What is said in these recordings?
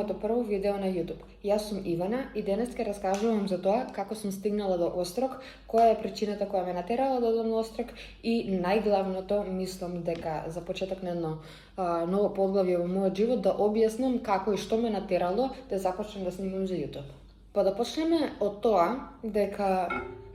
моето прво видео на YouTube. Јас сум Ивана и денес ќе раскажувам за тоа како сум стигнала до Острог, која е причината која ме натерала да одам на Острог и најглавното, мислам дека за почеток на едно ново поглавје во мојот живот да објаснам како и што ме натерало да започнем да снимам за YouTube. Па да почнеме од тоа дека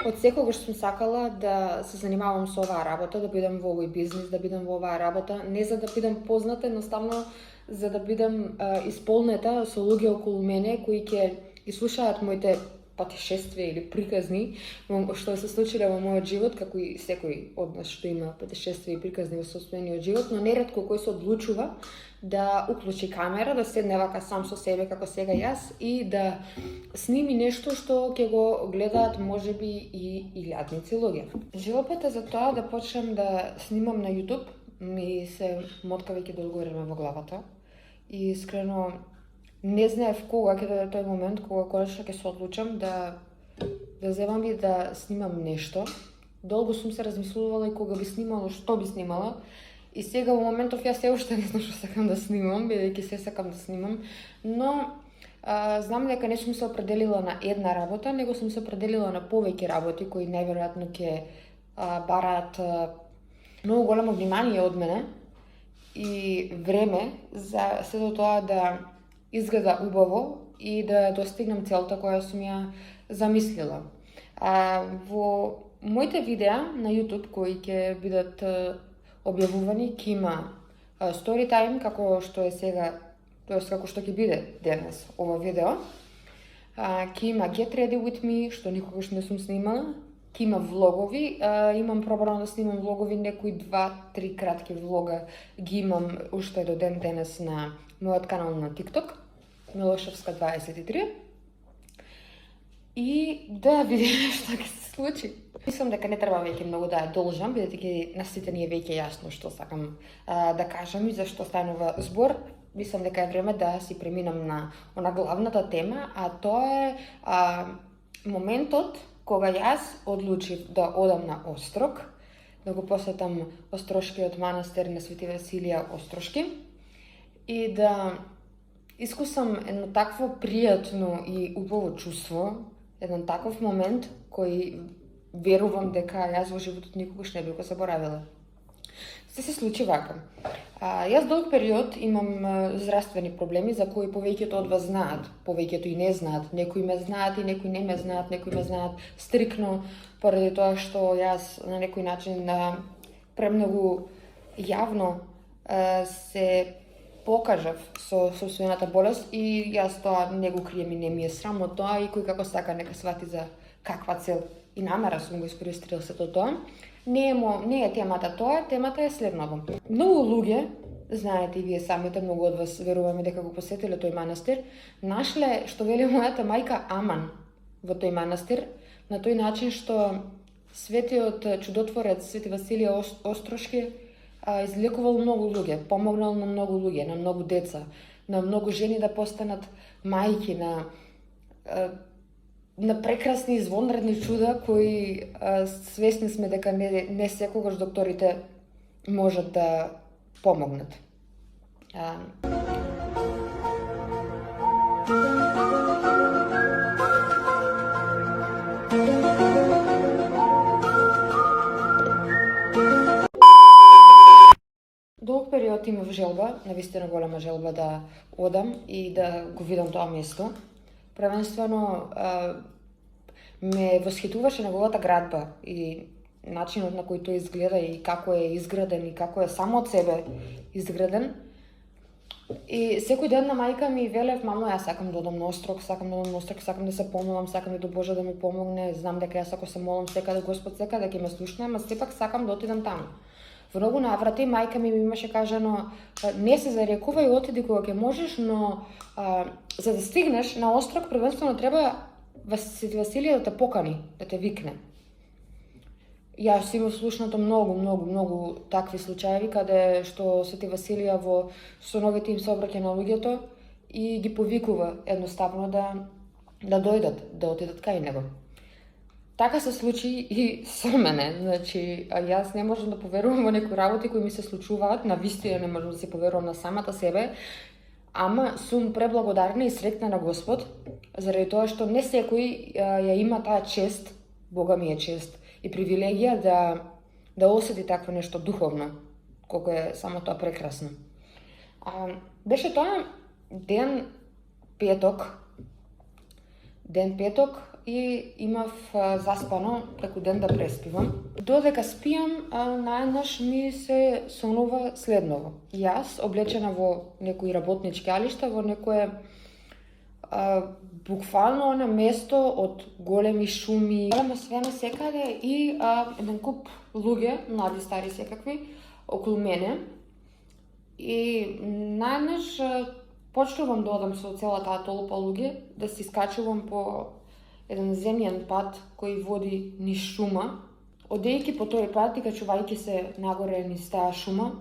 од секогаш сум сакала да се занимавам со оваа работа, да бидам во овој бизнис, да бидам во оваа работа, не за да бидам позната, едноставно за да бидам исполнета со луѓе околу мене кои ќе ги слушаат моите патешествија или приказни што се случиле во мојот живот, како и секој од нас што има патешествија и приказни во состојаниот живот, но неретко кој се одлучува да уклучи камера, да седне вака сам со себе како сега јас и да сними нешто што ќе го гледаат можеби и илјадници луѓе. Желбата за тоа да почнам да снимам на YouTube ми се мотка веќе долго време во главата и искрено не знаев кога ќе дојде тој момент кога конечно ќе се одлучам да земам и да снимам нешто. Долго сум се размислувала и кога би снимала, што би снимала. И сега во моментов јас се уште не знам што сакам да снимам, бидејќи се сакам да снимам, но знам дека не сум се определила на една работа, него сум се определила на повеќе работи кои најверојатно ќе бараат многу големо внимание од мене и време за сето тоа да изгледа убаво и да достигнам целта која сум ја замислила. Во моите видеа на YouTube кои ќе бидат објавувани, ќе има story time како што е сега, тоест како што ќе биде денес ова видео. Ќе има Get Ready With Me, што никогаш не сум снимала. Ќе има влогови, имам пробано да снимам влогови, некои 2-3 кратки влога ги имам уште до ден денес на мојот канал на TikTok, Милошевска 23. И да видиме што ќе се случи. Мислам дека не треба веќе многу да ја должам, бидејќи на сите ни е веќе јасно што сакам да кажам и зашто станува збор. Мислам дека е време да си преминам на она главната тема, а тоа е моментот кога јас одлучив да одам на Острог, да го посетам Острошкиот манастир на Свети Василија Острошки и да искусам едно такво пријатно и убаво чувство, еден таков момент кој верувам дека јас во животот никогаш не би го заборавила. Се случи вака. Јас долг период имам здравствени проблеми за кои повеќето од вас знаат, повеќето и не знаат. Некои ме знаат и некои не ме знаат, некои ме знаат стрикно поради тоа што јас на некој начин премногу јавно се покажав со собствената болест и јас тоа не го крием и не ми е срам од тоа и кој како сака нека свати за каква цел и намера сум го искористила сето тоа. Не е темата тоа, темата е следното. Многу луѓе, знаете и вие самите, многу од вас веруваме дека го посетиле тој манастир, нашле, што вели мојата мајка, аман во тој манастир, на тој начин што светиот чудотворец Свети Василија Острошки излекувал многу луѓе, помогнал на многу луѓе, на многу деца, на многу жени да постанат мајки, на прекрасни извонредни чуда кои свесни сме дека не секогаш докторите можат да помогнат. Долг период имав желба, навистина голема желба да одам и да го видам тоа место. Првенствено ме восхитуваше неговата градба и начинот на кој тој изгледа и како е изграден и како е само од себе изграден. И секој ден на мајка ми велев, мамо, јас сакам да одам на Острог, сакам да се помолам, сакам и до Боже да ми помогне, знам дека јас ако се молам секаде, Господ секаде ќе ме слушне, ама сепак сакам да отидам таму. Во многу наврати мајка ми имаше кажано, не се зарекувај, отиди кога ќе можеш, но за да стигнеш на Острог, првенствено треба Свети Василија да те покани, да те викне. Јас имав слушнато многу такви случаи каде што Свети Василија во соновите им се обраќа на луѓето и ги повикува едноставно да дојдат, да отидат кај него. Така се случи и со мене, значи јас не можам да поверувам во некои работи кои ми се случуваат, навистина не можам да се поверувам на самата себе, Ама сум преблагодарна и сретна на Господ, заради тоа што не секој ја има таа чест, Бога ми е чест и привилегија да осети такво нешто духовно, колку е само тоа прекрасно. Беше тоа ден петок и имав заспано преку ден да преспивам. Додека спиам, наеднаш ми се сонува следново. Јас, облечена во некои работнички алишта, во некое буквално на место од големи шуми, големо све насекаде и еден куп луѓе, млади, стари секакви, околу мене. И наеднаш почнувам да одам со цела таа толпа луѓе, да се искачувам по еден земјен пат кој води низ шума. Одејќи по тој пат и качувајќи се нагоре низ таа шума,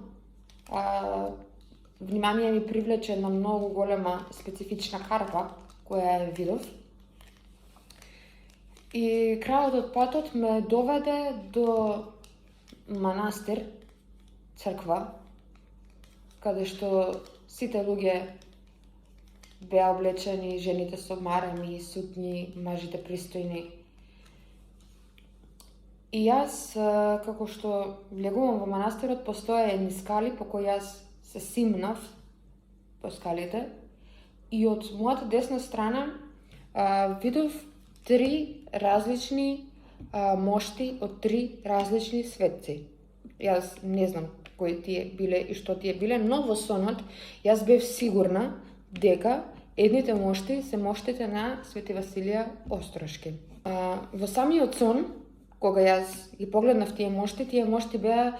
внимание ми привлече една многу голема специфична карпа која ја видов. И крајот од патот ме доведе до манастир, црква, каде што сите луѓе беа облечени, жените со марами, сукњи, мажите пристојни. И јас, како што влегувам во манастирот, постоја едни скали по кои јас се симнав по скалите и од мојата десна страна видов 3 различни мошти од 3 различни светци. Јас не знам кои тие биле и што тие биле, но во сонот јас бев сигурна дека едните мошти се моштите на Свети Василија Острошки. Во самиот сон, кога јас ги погледнав тие мошти беа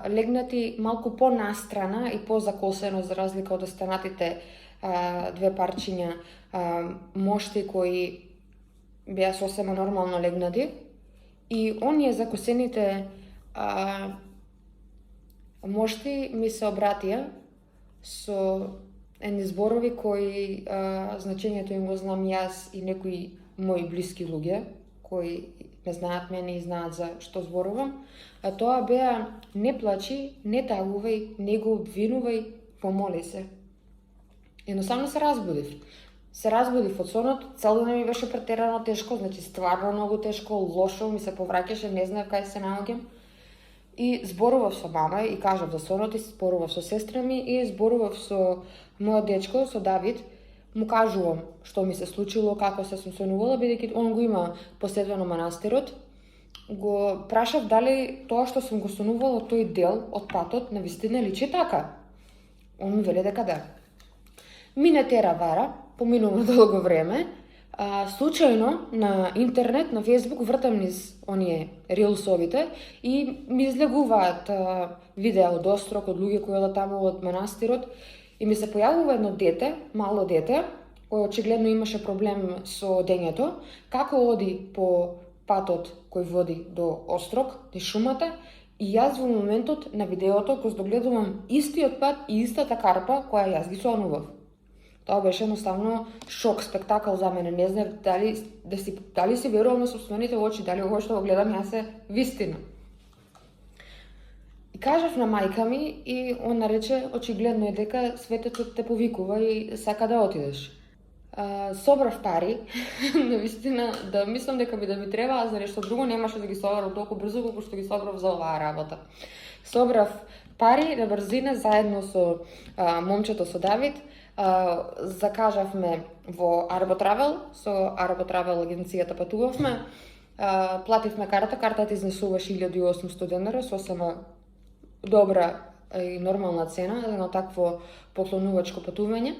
легнати малку по-настрана и по-закосено за разлика од останатите 2 парчиња мошти кои беа сосема нормално легнати. И оние закосените мошти ми се обратија со едни зборови кои значењето им го знам јас и некои мои блиски луѓе кои ме знаат мене и знаат за што зборувам, а тоа беа: не плачи, не тагувај, не го обвинувај, помоли се. Едноставно се разбудив. Се разбудив од сонот, цел ден ми беше претерано тешко, значи стварно многу тешко, лошо ми се повраќаше, не знаев кај се наоѓам. И зборував со мама и кажав за сонот, и зборував со сестра ми и зборував со мојот дечко, со Давид. Му кажувам што ми се случило, како се сум сонувала, бидејќи он го има посетено манастирот. Го прашав дали тоа што сум го сонувала, тој дел од патот навистина личи така. Он ми вели дека да. Мине тера вара, поминува долго време, случајно на интернет, на Facebook, вртам низ оние рилсовите и ми излегуваат видеа од Острог, од луѓе кои одат таму од манастирот, и ми се појавува едно дете, мало дете, кој очигледно имаше проблем со одењето, како оди по патот кој води до Острог, низ шумата, и јас во моментот на видеото го здогледувам истиот пат и истата карпа која јас ги сонував. Тоа беше едноставно шок, спектакл за мене. Не знаев дали си верувам на сопствените очи, дали ова што го гледам јас е вистина. И кажав на мајка ми и она рече: очигледно е дека светецот те повикува и сака да отидеш. Собрав пари, навистина, да мислам дека да ми треба, а за нешто друго немаше да ги собрав толку брзо колку што ги собрав за оваа работа. Собрав пари на брзина заедно со момчето, со Давид. Закажавме во Арботравел, со Арботравел агенцијата патувавме, плативме картата изнесуваше 1800 денара, сосема добра и нормална цена за едно такво поклонувачко патување.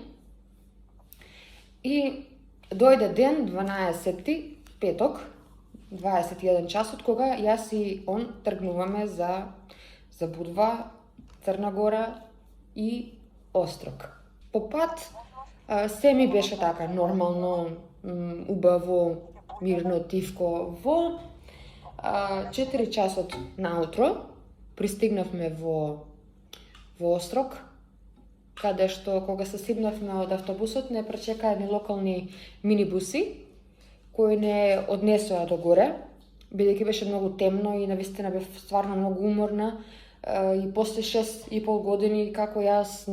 И дојде ден 12-ти, петок, 21 часот, кога јас и он тргнуваме за Будва, Црна Гора и Острог. По пат се ми беше така нормално, убаво, мирно, тивко. Во 4 часот наутро пристигнавме во Острог, каде што кога се сипнавме од автобусот не пречека едни локални минибуси кои не однесоа до горе, бидејќи беше многу темно и навистина бев стварно многу уморна. и после 6,5 години како јас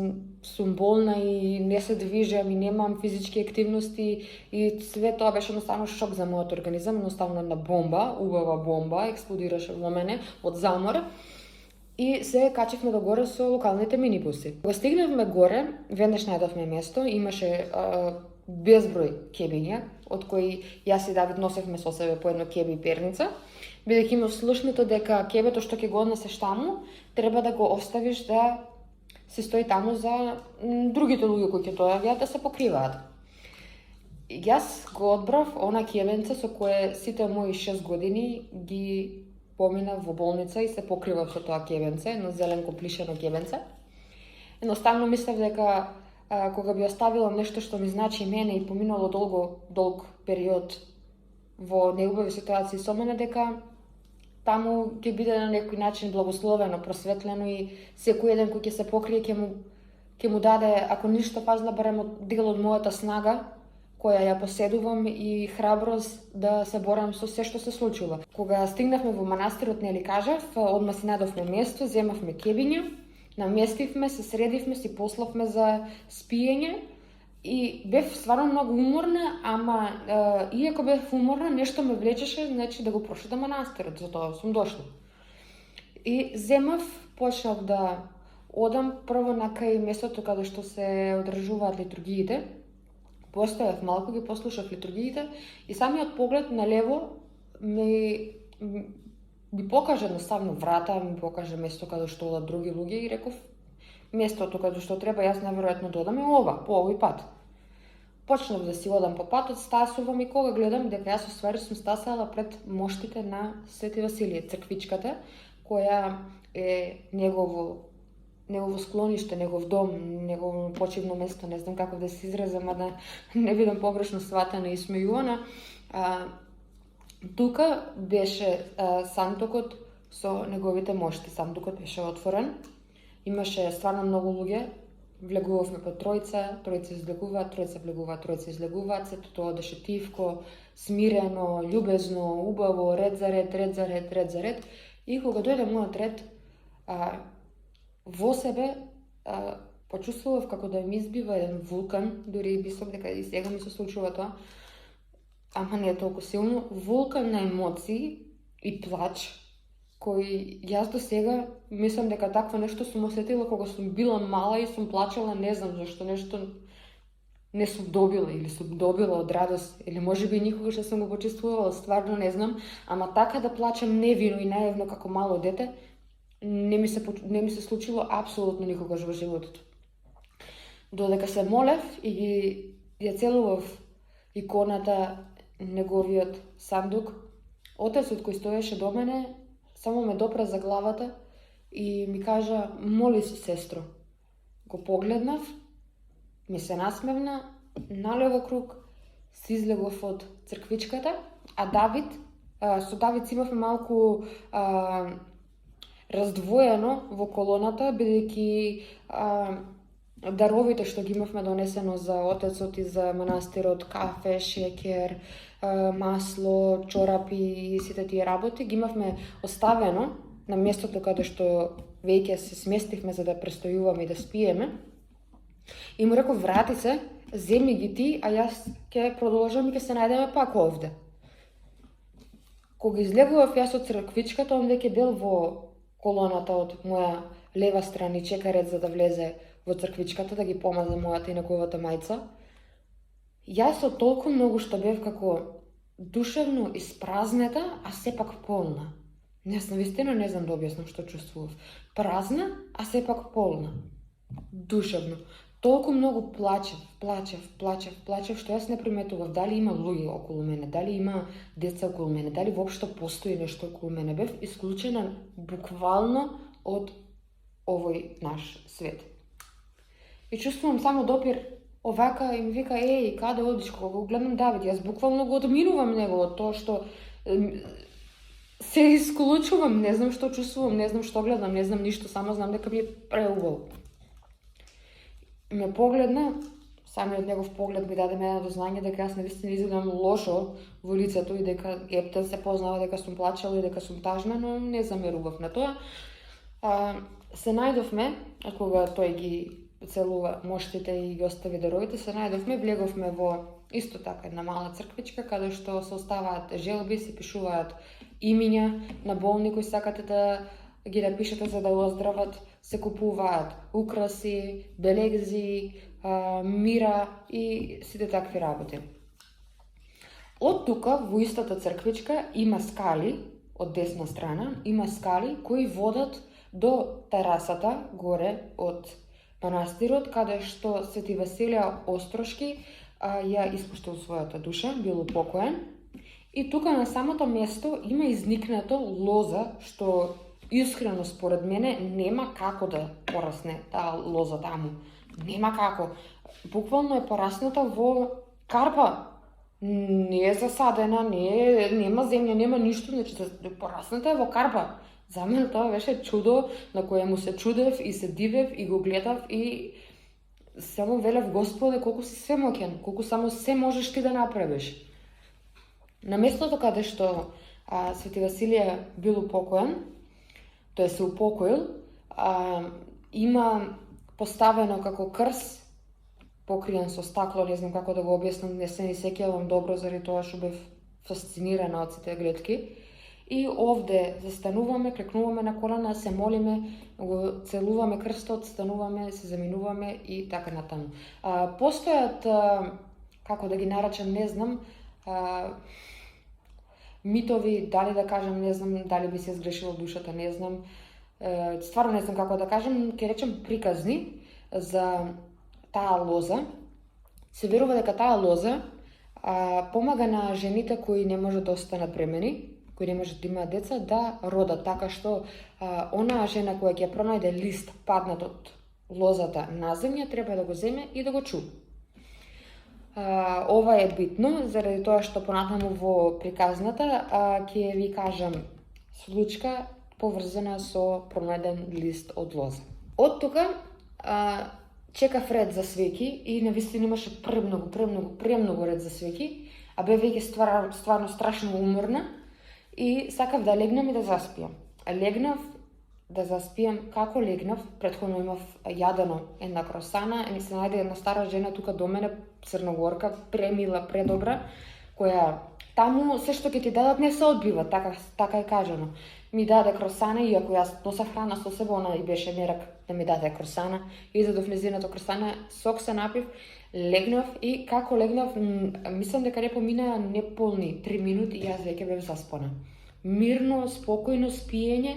сум болна и не се движам и немам физички активности и све тоа беше едноставно шок за мојот организам, едноставно една бомба, убава бомба, експлодираше во мене од замор. И се качевме до горе со локалните минибуси. Кога стигнавме горе, веднаш најдовме место, имаше безброј кебиња, од кои јас и Давид носевме со себе по едно кебе и перница, бидејќи имав слушнато дека кебето што ќе го однесеш таму, треба да го оставиш да се стои таму за другите луѓе кои ќе доаѓаат да се покриваат. Јас го одбрав она кебенце со кое сите мои 6 години ги поминав во болница и се покривав со тоа кебенце, едно зеленко плишено кебенце. Едноставно мислев дека кога би оставила нешто што ми значи мене и поминало долг период во неубави ситуации со мене, дека таму ќе биде на некој начин благословено, просветлено и секој еден кој ќе се покрие ќе му даде, ако ништо пазла, барем дел од мојата снага која ја поседувам и храброст да се борам со се што се случува. Кога стигнавме во манастирот, нели кажав, одма си најдовме место, земавме кебиња, наместивме, се средивме, си пославме за спиење и бев стварно многу уморна, ама иако бев уморна, нешто ме влечеше, значи да го прошетам манастирот, затоа сум дошла. И земав, почнав да одам прво на кај местото каде што се одржуваат литургиите. Постојав малку, ги послушав литургиите и самиот поглед налево ми покажа едноставно врата, ми покажа место каде што одат други луѓе и реков местото каде што треба јас наверојатно да одам е ова, по овој пат. Почнав да си одам по патот, стасувам и кога гледам дека јас уствари сум стасала пред моштите на Свети Василие, црквичката, која е негово склониште, негов дом, негово почивно место, не знам како да се изразам, а да не бидам погрешно сватена и смејувана. Тука беше сандукот со неговите мошти. Сандукот беше отворен. Имаше стварно многу луѓе. Влегувавме по тројца излегуваат, тројца влегуваат, тројца излегуваат. Сето тоа одеше тивко, смирено, љубезно, убаво, ред за ред. И кога дојде мојот ред, во себе почувствував како да ми избива еден вулкан, дури мислам дека и сега ми се случува тоа, ама не е толку силно, вулкан на емоции и плач, кој јас до сега мислам дека такво нешто сум осетила кога сум била мала и сум плачела, не знам зашто, нешто не сум добила или сум добила од радост, или можеби никогаш не сум го почувствувала, стварно не знам, ама така да плачам невино и наивно како мало дете, не ми се случило апсолутно никогаш во животот. Додека се молев и ја целував иконата, неговиот сандук, отецот кој стоеше до мене само ме допра за главата и ми кажа: моли се, сестро. Го погледнав, ми се насмевна, налево круг, си излегов од црквичката, а со Давид имавме малку раздвоено во колоната, бидејќи даровите што ги имавме донесено за отецот и за манастирот, кафе, шеќер, масло, чорапи и сите тие работи, ги имавме оставено на местото каде што веќе се сместивме за да престојуваме и да спиеме. И му реков: врати се, земи ги ти, а јас ќе продолжам и ќе се најдеме пак овде. Кога излегував јас од црквичката, он веќе бил во колоната од моја лева страна и чека ред за да влезе во црквичката да ги помаза мојата и неговата мајца. Јас од толку многу што бев како душевно испразнета, а сепак полна. Не знам да објаснам што чувствував. Празна, а сепак полна. Душевно. Толку многу плачев, што јас не приметував дали има луѓе околу мене, дали има деца околу мене, дали воопшто постои нешто околу мене. Бев исклучена буквално од овој наш свет. И чувствувам само допир овака и ми вика: еј, каде одиш? Кога го гледам Давид, јас буквално го одминувам него од тоа што се исклучувам, не знам што чувствувам, не знам што гледам, не знам ништо, само знам дека ми е преубаво. Ме погледна, самиот негов поглед ми даде мене до знање дека јас навистина изгледам лошо во лицето и дека ептен се познава дека сум плачела и дека сум тажна, но не замерував на тоа. Се најдовме, кога тој ги целува моштите и ги остави даровите, се најдовме, влеговме во исто така една мала црквичка, каде што се оставаат желби, се пишуваат имиња на болни кои сакате да ги напишете за да оздрават, се купуваат украси, белегзи, мира и сите такви работи. Од тука, во истата црквичка, има скали, од десна страна, има скали кои водат до терасата, горе од манастирот, каде што Свети Василија Острошки ја испуштил својата душа, бил упокоен. И тука на самото место има изникнато лоза, што искрено според мене нема како да порасне таа лоза таму. Нема како. Буквално е порасната во карпа. Не е засадена, нема земја, нема ништо, значи порасната е во карпа. За мен тоа беше чудо на кое му се чудев и се дивев и го гледав и само велев Господе колку си свемоќен, колку само се можеш ти да направиш. На местото каде што Свети Василија бил упокоен, тој се упокоил, има поставено како крс, покриен со стакло, не знам како да го објаснам, не се ни сеќавам добро заради тоа што бев фасцинирана од сите гледки. И овде застануваме, клекнуваме на колена, се молиме, го целуваме крстот, стануваме, се заминуваме и така натаму. Постојат, како да ги наречам, не знам, митови, дали да кажам, не знам, дали би се сгрешила душата, не знам, стварно не знам како да кажам, ќе речем приказни за таа лоза. Се верува дека таа лоза помага на жените кои не можат да останат бремени, кои не можат да имаат деца, да родат, така што онаа жена која ќе пронајде лист паднат од лозата на земја, треба да го земе и да го чу. Ова е битно, заради тоа што понатаму во приказната ќе ви кажам случка поврзана со пронајден лист од лоза. Од тука чекав ред за свеќи и навистина имаше премногу ред за свеќи, а бев веќе стварно страшно уморна и сакав да легнам и да заспиам. Легнав да заспиам, како легнав, претходно имав јадено една кросана, и ми се најде една стара жена тука до мене, црногорка, премила, предобра, која таму се што ќе ти дадат не се одбива, така е кажано. Ми даде кросана, иако јас носав храна со себе, она и беше мерак да ми даде кросана. Изедов незината кросана, сок се напив, легнав и како легнав, мислам дека не помина неполни 3 минути и јас веќе бев заспана. Мирно, спокојно спиење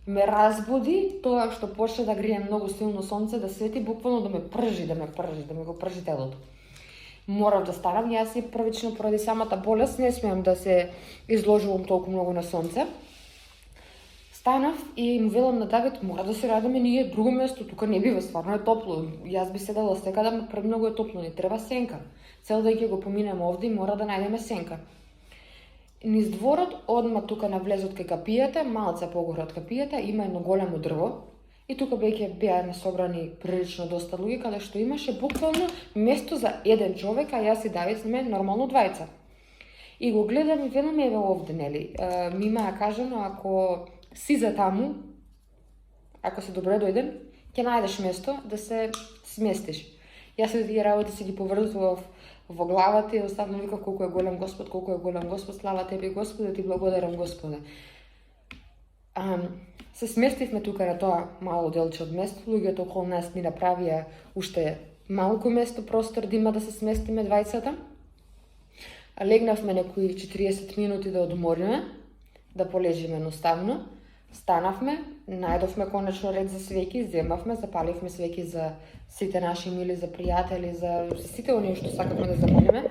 ме разбуди, тоа што почна да грие многу силно сонце, да свети, буквално да ме пржи, да ми го пржи телото. Морав да станам, јас и првично поради самата болест не смеам да се изложувам толку многу на сонце. Станав и му велам на Давид, мора да се радаме ние друго место, тука не бива, стварно е топло. Јас би седела секаде, премногу е топло, не треба сенка. Цел да ќе го поминеме овде и мора да најдеме сенка. Низ дворот, одма тука на влезот кај капијата, малце погоре од капијата, има едно големо дрво. И тука беа насобрани прилично доста луѓе, каде што имаше буквално место за еден човек, а јас и Давид сме нормално двајца. И го гледам и велам, еве овде, нели, ми има кажано, ако си за таму, ако се добре дојден, ќе најдеш место да се сместиш. Јас се тие работи си ги поврзував во главата и оставно викам колку е голем Господ, колку е голем Господ, слава Тебе Господе, Ти благодарам Господе. Се сместивме тука на тоа мало делче од место, луѓето околу нас ни направија уште малку место, простор да има да се сместиме двајцата. Легнавме некои 40 минути да одмориме, да полежиме едноставно. Станавме, најдовме конечно ред за свеќи, земавме, запаливме свеќи за сите наши мили, за пријатели, за сите оние што сакавме да запалиме.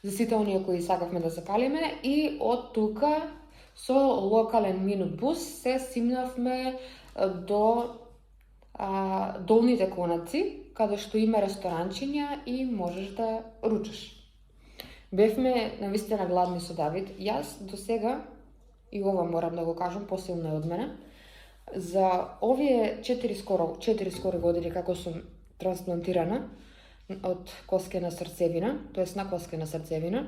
За сите оние кои сакавме да запалиме и од тука со локален минутбус се симнавме до долните конаци, каде што има ресторанчиња и можеш да ручаш. Бевме навистина гладни со Давид. Јас до сега, и ова морам да го кажам, посилно е од мене, за овие 4 скоро години како сум трансплантирана од коскена срцевина, тоест на коскена срцевина,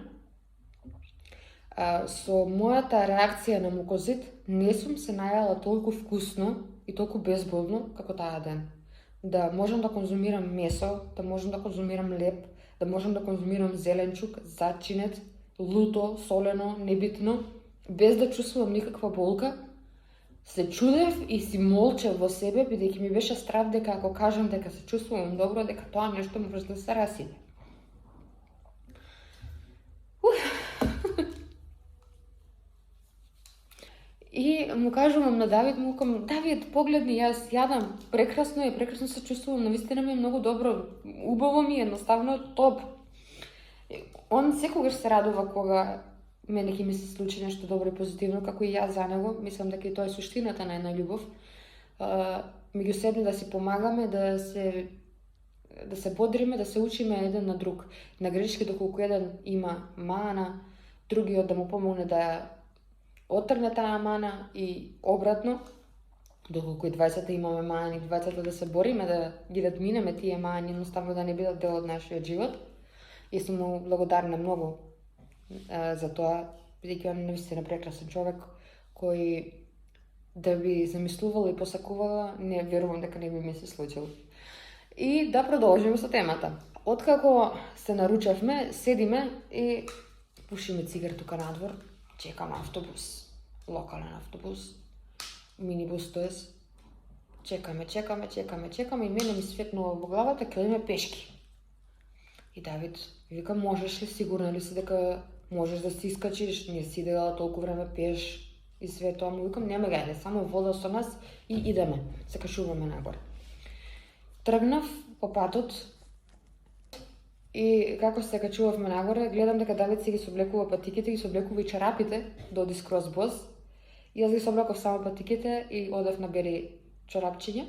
Со мојата реакција на мукозит не сум се најала толку вкусно и толку безболно како таа ден. Да можам да конзумирам месо, да можам да конзумирам леб, да можам да конзумирам зеленчук, зачинет, луто, солено, небитно, без да чувствувам никаква болка. Се чудев и си молчев во себе, бидејќи ми беше страв дека ако кажам дека се чувствувам добро, дека тоа нешто може да се расипе. И му кажувам на Давид, му кажам, Давид, погледни, јас јадам, прекрасно е, прекрасно се чувствувам, навистина ми е многу добро, убаво ми е, едноставно топ. Он секогаш се радува кога мене ќе ми се случи нешто добро и позитивно, како и јас за него. Мислам дека и тоа е суштината на една љубов. Меѓу себе да си помагаме, да се бодриме, да се учиме еден на друг. На грешки, доколку еден има мана, другиот да му помогне да отрне таа мана и обратно, доколку и двајцата имаме мани, двајцата да се бориме да ги надминеме тие мани, едноставно да не бидат дел од нашиот живот. И сум му благодарна многу за тоа, бидејќи он навистина прекрасен човек кој да би замислувала и посакувала, не верувам дека не би ми се случило. И да продолжиме со темата. Откако се наручавме, седиме и пушиме цигар тука надвор, чекаме автобус, локален автобус, минибус тоес. Чекаме и мене ми светнува во главата кај име пешки. И Давид вика, можеш ли, сигурна ли си дека можеш да си искачиш, не си идела толку време пеш и све тоа. Му викам, нема гајде, само вода со нас и идеме, се качуваме нагоре. Тргнав по патот и како се качувавме нагоре, гледам дека Давид си ги сооблекува патиките, ги сооблекува и чарапите, да оди скроз бос. И јас ги сооблеков само патиките и одев на бели чорапчиња.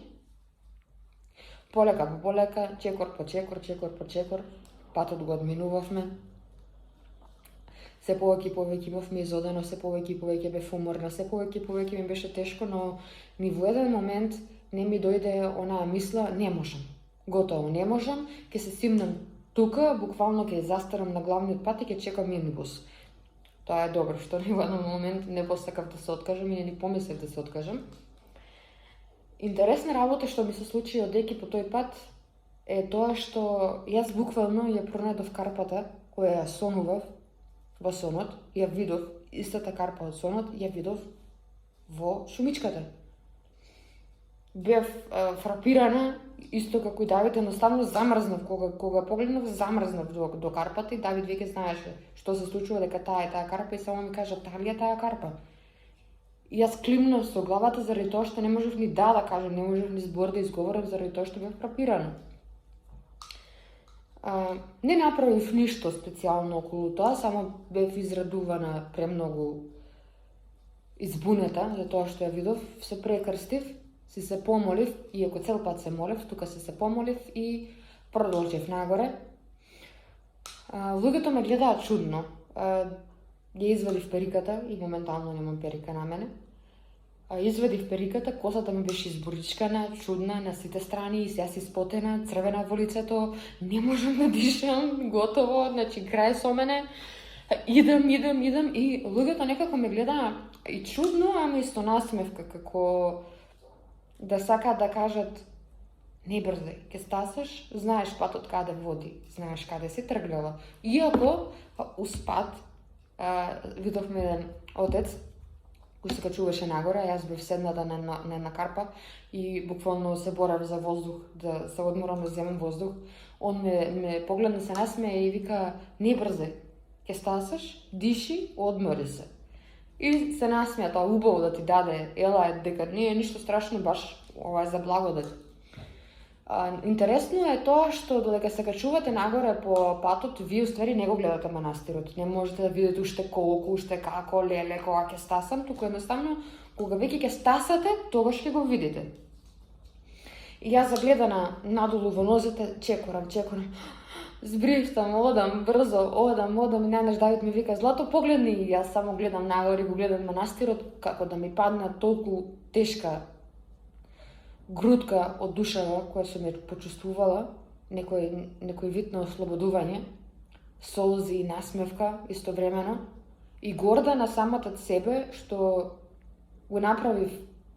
Полека по полека, чекор по чекор, патот го одминувавме. Се повеќе имавме изодено, се повеќе бев уморна, се повеќе ми беше тешко, но ни во еден момент не ми дојде онаа мисла, не можам. Готово, не можам, ќе се симнам тука, буквално ќе застарам на главниот пат и ќе чекам минибус. Тоа е добро, што ни во еден момент не посакав да се откажам и не помислев да се откажам. Интересна работа што ми се случи одејќи по тој пат е тоа што јас буквално ја пронајдов карпата која ја сонував во сонот, ја видов, истата карпа од сонот, ја видов во шумичката. Бев фрапирана, исто како и Давид, едноставно замрзнав, кога погледнав, замрзнав до карпата и Давид веќе знаеше што се случува, дека таа е таа карпа и само ми кажа, таа ли е таа карпа? И јас климнав со главата заради тоа што не можев ни да кажам, не можев ни збор да изговорам заради тоа што бев фрапирана. Не направив ништо специјално околу тоа, само бев израдувана, премногу избунета за тоа што ја видов, се прекрстив, си се помолив, иако цел пат се молев, тука се помолив и продолжив нагоре. Луѓето ме гледаат чудно. Ја извадив периката и моментално немам перика на мене. Извадив периката, косата ми беше изборичкана, чудна на сите страни и сега си спотена, црвена во лицето, не можам да дишам, готово, значи крај со мене. Идам и луѓето некако ме гледа и чудно, ама исто насмевка, како да сакаат да кажат не брзај, ке стасаш, знаеш патот каде води, знаеш каде си тргнала. Иако успат видовме еден отец кој се качуваше нагоре, јас бев седната на една карпа и буквално се борев за воздух, да се одморам да земам воздух. Он ме погледна, се насмее и вика, не брзај, ке стасаш, диши, одмори се. И се насмеа, тоа убаво да ти даде, ела дека не е ништо страшно, баш ова е за благодат. Интересно е тоа што додека се качувате нагоре по патот, вие уствари не го гледате манастирот. Не можете да видите уште колку, уште како, леле, кога ќе стасам, туку едноставно, кога веќе ќе стасате, тогаш ќе го видите. И јас загледана надолу во нозете, чекорам, збривтам, одам, брзо, одам, и најнаш Давид ми вика, Злато, погледни, и јас само гледам нагоре, го гледам манастирот, како да ми падна толку тешка грудка од душава која се ме почувствувала, некој вид на ослободување, солзи и насмевка истовремено. и горда на самата себе што го направив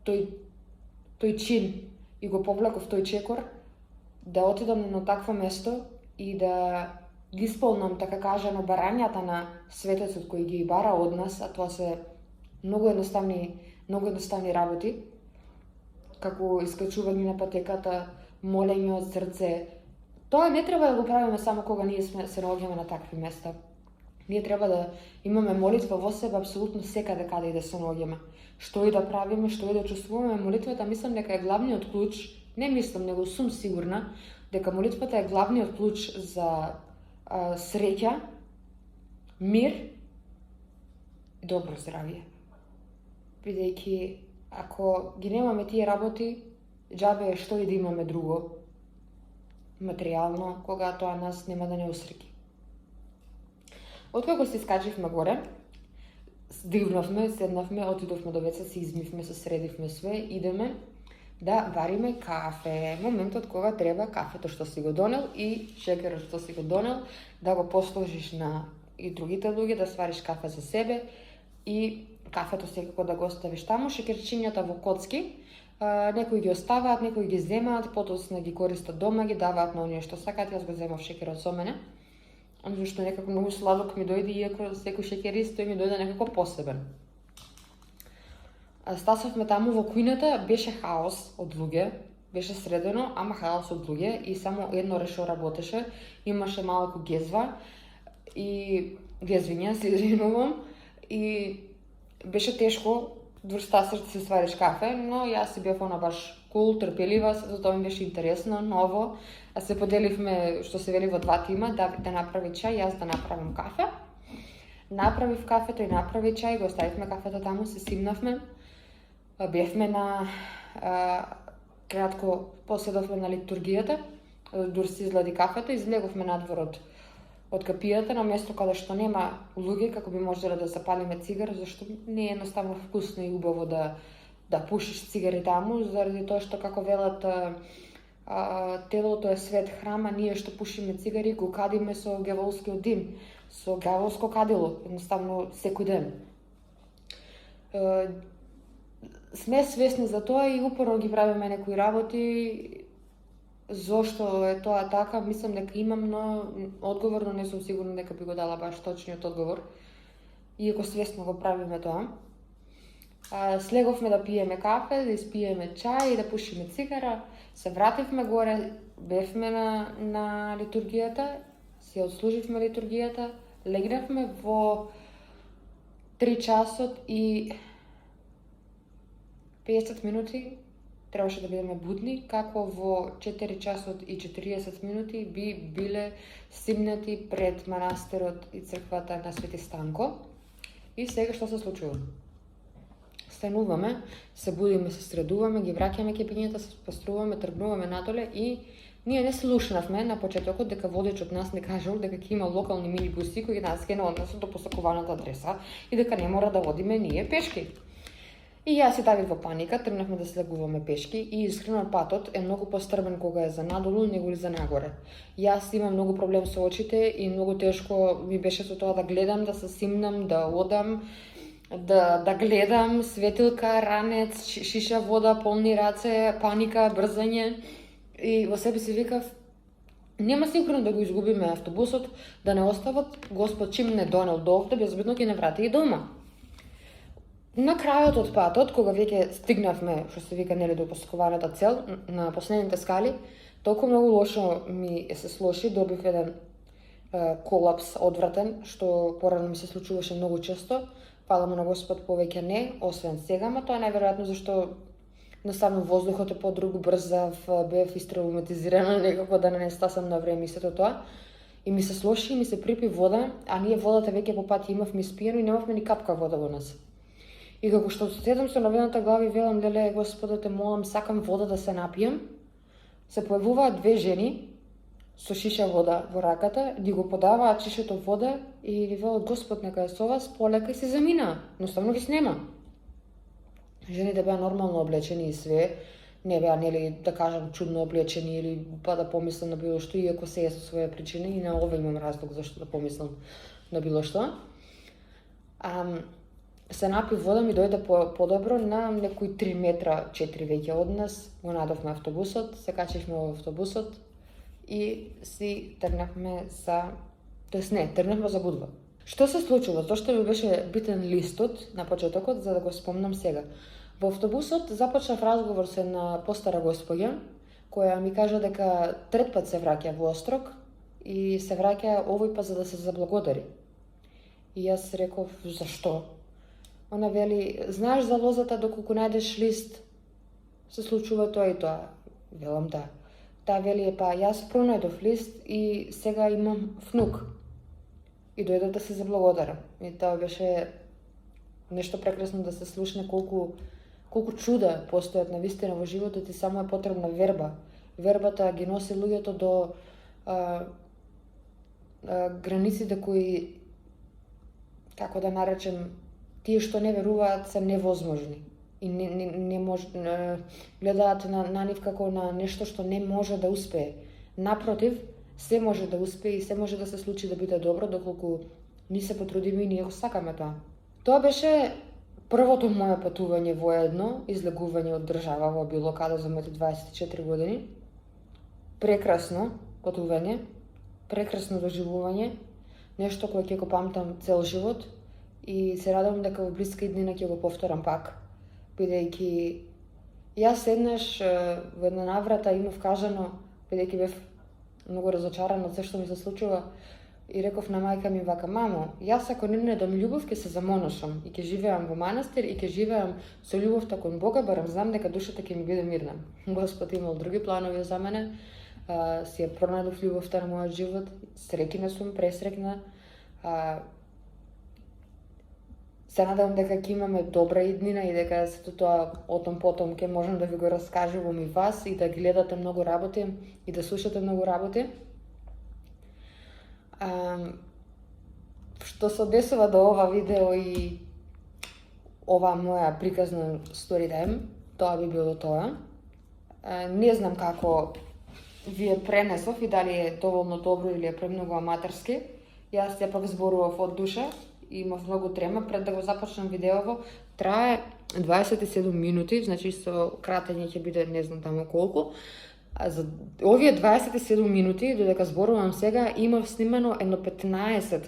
тој чин и го повлеков тој чекор, да отидам на такво место и да ги исполнам, така кажано, барањата на светецот кој ги бара од нас, а тоа се многу едноставни работи, како искачување на патеката, молење од срце. Тоа не треба да го правиме само кога ние се наоѓаме на такви места. Ние треба да имаме молитва во себе апсолутно секаде каде и да се наоѓаме. Што и да правиме, што и да чувствуваме, молитвата мислам дека е главниот клуч, не мислам, него сум сигурна, дека молитвата е главниот клуч за среќа, мир и добро здравје. Бидејќи ако ги немаме тие работи, џабе што и да имаме друго материјално, кога тоа нас нема да не усреќи. Откако се искачивме горе, дигнавме, седнавме, отидовме до веца, се измивме, се средивме све, идеме да вариме кафе. Моментот кога треба кафето што си го донел и шекерот што си го донел, да го посложиш на и другите луѓе, да свариш кафе за себе и кафето секако да го оставиш таму, шекерчињата во коцки. Некои ги оставаат, некои ги земаат, потоа ги користат дома, ги даваат на оние што сакаат. Јас го земав шекерот со мене, зашто некако многу сладок ми дојде, иако секој шекерист тој ми дојде некако посебен. Стасавме таму во кујната, беше хаос од луѓе, беше средено, ама хаос од луѓе и само едно решо работеше, имаше малку гезва и гезвиња, се извинувам, и беше тешко дур стасаш да се свариш кафе, но јас си бев баш кул, трпелива, затоа ми беше интересно, ново. А се поделивме, што се вели, во два тима, да направи чај, јас да направам кафе. Направив кафето и направи чај, го оставивме кафето таму, се симнавме. Бевме на кратко поседовме на литургијата, дур се излади кафето, излеговме надвор од капијата на место каде што нема луѓе, како би можеле да запалиме цигар, зашто не е едноставно вкусно и убаво да пушиш цигари таму, заради тоа што, како велат, телото е свет храм, а ние што пушиме цигари го кадиме со ѓаволскиот дим, со ѓаволско кадило, едноставно секој ден. Сме свесни за тоа и упорно ги правиме некои работи. Зошто е тоа така, мислам дека имам, но одговорно не сум сигурна дека би го дала баш точниот одговор, иако свесно го правиме тоа. Слеговме да пиеме кафе, да испиеме чај и да пушиме цигара, се вративме горе, бевме на литургијата, си одслуживме литургијата, легнавме во 3 часот и 50 минути, требаше да бидеме будни, како во 4 часот и 40 минути би биле стигнати пред манастирот и црквата на Свети Станко. И сега што се случува? Стануваме, се будиме, се средуваме, ги враќаме кепињата, се поструваме, тргнуваме надоле и ние не слушнавме на почетокот дека водечот нас не кажал дека ќе има локални минибуси кои нас ќе однесат до посакуваната адреса и дека не мора да водиме ние пешки. И јас и Давид во паника тргнавме да слегуваме пешки и искрено патот е многу пострбен кога е за надолу него ли за нагоре. Јас имам многу проблем со очите и многу тешко ми беше со тоа да гледам, да се симнам, да одам, да гледам, светилка, ранец, шиша вода, полни раце, паника, брзање. И во себе си викав, нема сигурно да го изгубиме автобусот, да не остават, Господ чим не донел до овде, безбедно ќе не врати и дома. На крајот од патот, кога веќе стигнавме, што се вика, нели, до посакуваната цел, на последните скали, толку многу лошо ми се слоши, добив еден колапс одвратен, што порано ми се случуваше многу често. Фала му на Господ, повеќе не, освен сега, ма тоа е најверојатно зашто едноставно воздухот е подруг, брзав, бев истравматизирана некако да не стасам на време и сето тоа. И ми се слоши и ми се припи вода, а ние водата веќе по пати имавме испиено и немавме ни капка вода во нас. И како што седам со наведната глава и велам, леле, Господе, те молам, сакам вода да се напијам, се појавуваат две жени со шиша вода во раката, ги го подаваат шишето вода и ви велат, Господ нека е со вас, полека и се замина, едноставно ги снема. Жените беа нормално облечени и све, не беа, нели, да кажам, чудно облечени или па да помислам на било што, иако се е со своја причина и на ова имам разлог зашто да помислам на било што. Се напи вода, ми дојде подобро, на некои 3 метра 4 веќе од нас, го надовме автобусот, се качивме во автобусот и си тргнавме тргнавме за Будва. Што се случило? Зошто ми беше битен листот на почетокот, за да го спомнам сега. Во автобусот започнав разговор со една постара господја, која ми кажа дека трет пат се враќа во Острог и се враќа овој пат за да се заблагодари. И јас реков, зашто? Она вели, знаеш за лозата доколку најдеш лист, се случува тоа и тоа. Велам да. Таа вели, па јас пронајдов лист и сега имам внук. И дојде да се заблагодарам. И тоа беше нешто прекрасно да се слушне колку чуда постојат навистина во животот и само е потребна верба. Вербата ги носи луѓето до границите кои, како да наречем, тие што не веруваат се невозможни и гледаат на нив како на нешто што не може да успее. Напротив, се може да успее и се може да се случи да биде добро доколку ни се потрудиме и ние го сакаме тоа. Тоа беше првото мое патување воедно, излегување од држава во било каде за моите 24 години. Прекрасно патување, прекрасно доживување, нешто кое ќе го памтам цел живот и се радувам дека во блиска иднина ќе го повторам пак, бидејќи јас еднаш во една наврата имав кажано, бидејќи бев многу разочарана од се што ми се случува, и реков на мајка ми вака, мамо, јас ако не најдам љубов ќе се замоношам и ќе живеам во манастир и ќе живеам со љубовта кон Бога, барем знам дека душата ќе ми биде мирна. Господ имал други планови за мене, си ја пронајдов љубовта на мојот живот, среќна сум, пресрекна. Се надевам дека ќе имаме добра иднина и дека сето тоа отом потом ќе можам да ви го раскажувам и вас и да гледате многу работи и да слушате многу работи. Што се однесува до ова видео и ова моја приказна story time, тоа би било тоа. Не знам како ви е пренесов и дали е доволно добро или е премногу аматерски. Јас сепак зборував од душа и имав многу трема пред да го започнам видеово. Трае 27 минути, значи со кратење ќе биде не знам таму колку. За овие 27 минути, додека зборувам сега, имав снимано едно 15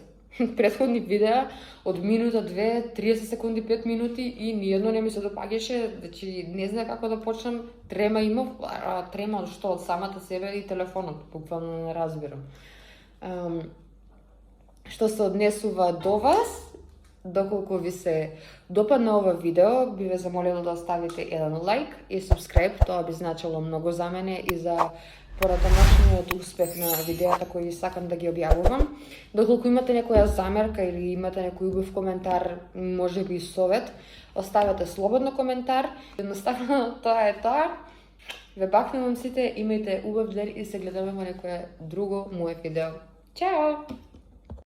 претходни видеа од минута, 2, 30 секунди, 5 минути и ниедно не ми се допаѓаше, значи не знам како да почнам, трема имав, трема од што, од самата себе и телефонот, буквално не разбирам. Што се однесува до вас, доколку ви се допадна ова видео, би ве замолила да оставите еден лайк и subscribe, тоа би значило многу за мене и за поратамошниот успех на видеата кои сакам да ги објавувам. Доколку имате некоја замерка или имате некој убав коментар, може би совет, оставете слободно коментар. Едноставно тоа е тоа. Ве бакнувам сите, имајте убав ден и се гледаме во некое друго мое видео. Чао!